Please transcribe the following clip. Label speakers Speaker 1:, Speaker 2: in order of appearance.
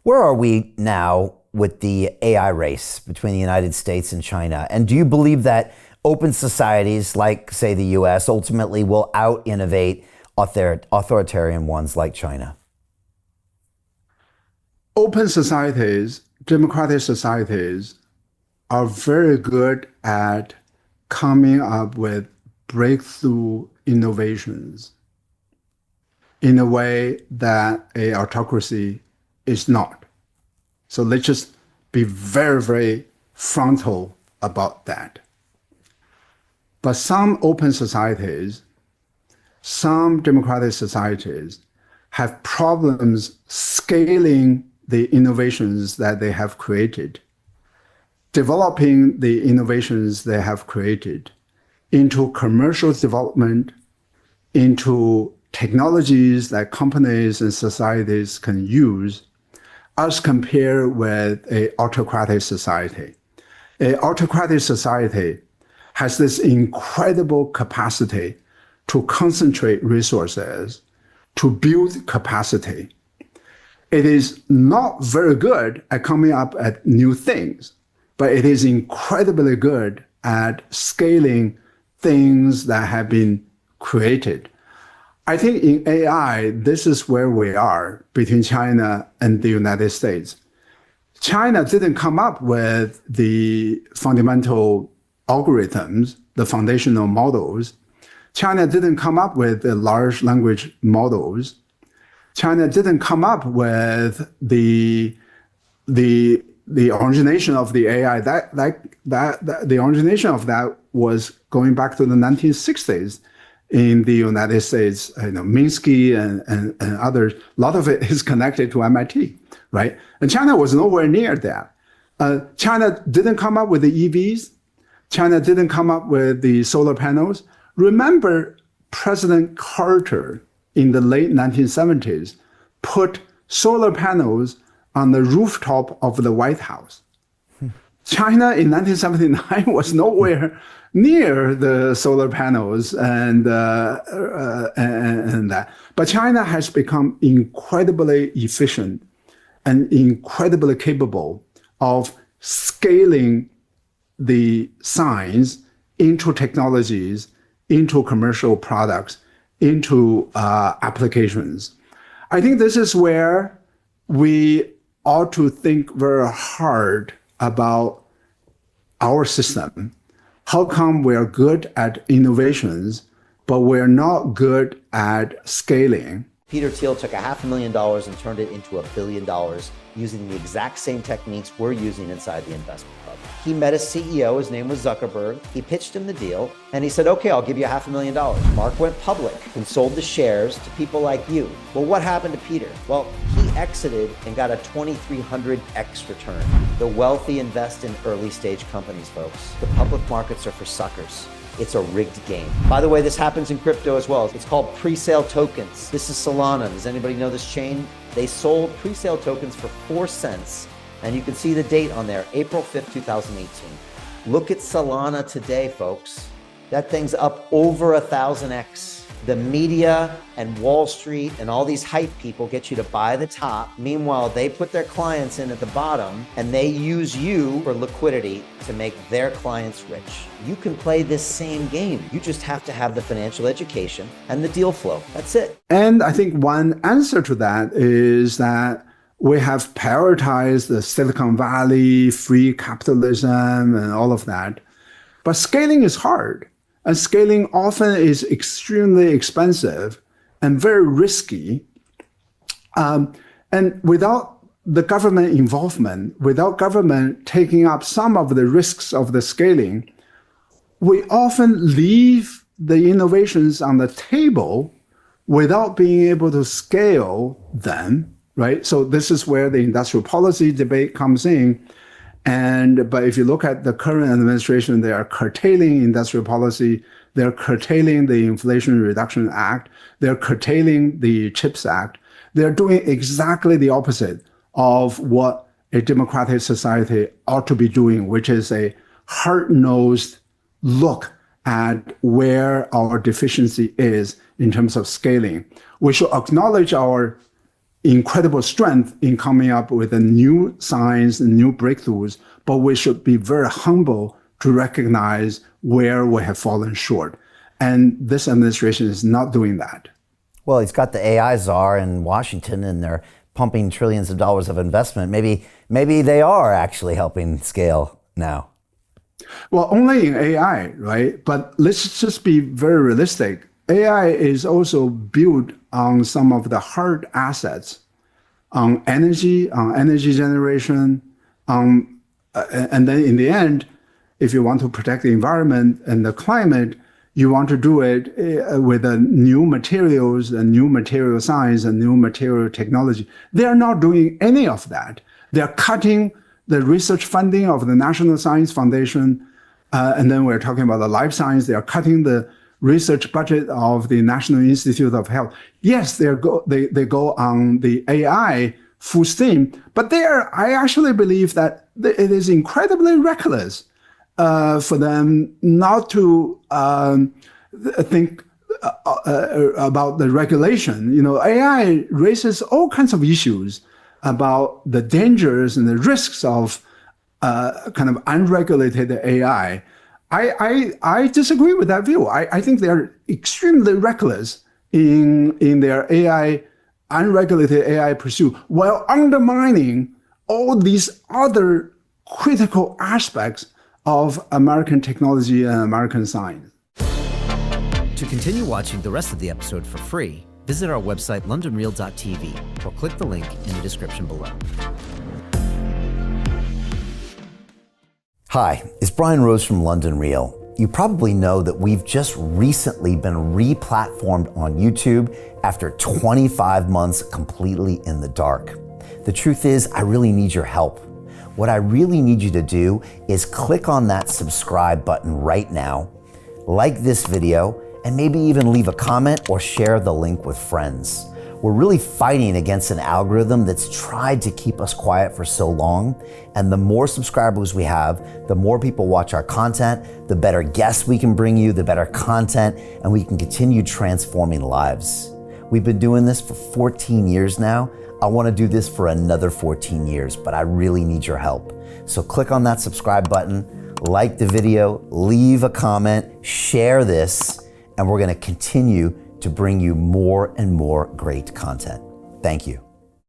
Speaker 1: Where are we now with the AI race between the United States and China? And do you believe that open societies like, say, the US ultimately will out-innovate authoritarian ones like China?
Speaker 2: Open societies, democratic societies, are very good at coming up with breakthrough innovations in a way that a autocracy is not. So let's just be very, very frontal about that. But some open societies, some democratic societies have problems scaling the innovations that they have created, developing the innovations they have created into commercial development, into technologies that companies and societies can use as compared with an autocratic society. An autocratic society has this incredible capacity to concentrate resources, to build capacity. It is not very good at coming up at new things, but it is incredibly good at scaling things that have been created. I think in AI, this is where we are between China and the United States. China didn't come up with the fundamental algorithms, the foundational models. China didn't come up with the large language models. China didn't come up with the origination of the AI. The origination of that was going back to the 1960s in the United States. Minsky and others. A lot of it is connected to MIT, right? And China was nowhere near that. China didn't come up with the EVs. China didn't come up with the solar panels. Remember, President Carter in the late 1970s put solar panels on the rooftop of the White House. China in 1979 was nowhere near the solar panels and that. But China has become incredibly efficient and incredibly capable of scaling the science into technologies, into commercial products, into applications. I think this is where we ought to think very hard about our system. How come we're good at innovations, but we're not good at scaling?
Speaker 1: Peter Thiel took $500,000 and turned it into $1 billion using the exact same techniques we're using inside the investment club. He met a CEO, his name was Zuckerberg. He pitched him the deal and he said, okay, I'll give you $500,000. Mark went public and sold the shares to people like you. Well, what happened to Peter? Well, he exited and got a 2,300x return. The wealthy invest in early stage companies, folks. The public markets are for suckers. It's a rigged game. By the way, this happens in crypto as well. It's called pre-sale tokens. This is Solana. Does anybody know this chain? They sold pre-sale tokens for 4 cents. And you can see the date on there, April 5th, 2018. Look at Solana today, folks. That thing's up over 1,000x. The media and Wall Street and all these hype people get you to buy the top. Meanwhile, they put their clients in at the bottom and they use you for liquidity to make their clients rich. You can play this same game. You just have to have the financial education and the deal flow. That's it.
Speaker 2: And I think one answer to that is that we have prioritized the Silicon Valley, free capitalism, and all of that. But scaling is hard. And scaling often is extremely expensive and very risky. And without the government involvement, without government taking up some of the risks of the scaling, we often leave the innovations on the table without being able to scale them, right? So this is where the industrial policy debate comes in. But if you look at the current administration, they are curtailing industrial policy. They're curtailing the Inflation Reduction Act. They're curtailing the CHIPS Act. They're doing exactly the opposite of what a democratic society ought to be doing, which is a hard-nosed look at where our deficiency is in terms of scaling. We should acknowledge our incredible strength in coming up with a new science and new breakthroughs, but we should be very humble to recognize where we have fallen short. And this administration is not doing that.
Speaker 1: Well, he's got the AI czar in Washington, and they're pumping trillions of dollars of investment. Maybe they are actually helping scale now.
Speaker 2: Well, only in AI, right? But let's just be very realistic. AI is also built on some of the hard assets, on energy generation, and then in the end, if you want to protect the environment and the climate, you want to do it with new materials and new material science and new material technology. They are not doing any of that. They are cutting the research funding of the National Science Foundation. And then we're talking about the life science. They are cutting the research budget of the National Institute of Health. Yes, they go on the AI full steam, but I actually believe that it is incredibly reckless for them not to think about the regulation. AI raises all kinds of issues about the dangers and the risks of kind of unregulated AI. I disagree with that view. I think they're extremely reckless in their unregulated AI pursuit, while undermining all these other critical aspects of American technology and American science.
Speaker 3: To continue watching the rest of the episode for free, visit our website londonreal.tv or click the link in the description below.
Speaker 1: Hi, it's Brian Rose from London Real. You probably know that we've just recently been re-platformed on YouTube after 25 months completely in the dark. The truth is, I really need your help. What I really need you to do is click on that subscribe button right now, like this video, and maybe even leave a comment or share the link with friends. We're really fighting against an algorithm that's tried to keep us quiet for so long. And the more subscribers we have, the more people watch our content, the better guests we can bring you, the better content, and we can continue transforming lives. We've been doing this for 14 years now. I want to do this for another 14 years, but I really need your help. So click on that subscribe button, like the video, leave a comment, share this, and we're going to continue to bring you more and more great content. Thank you.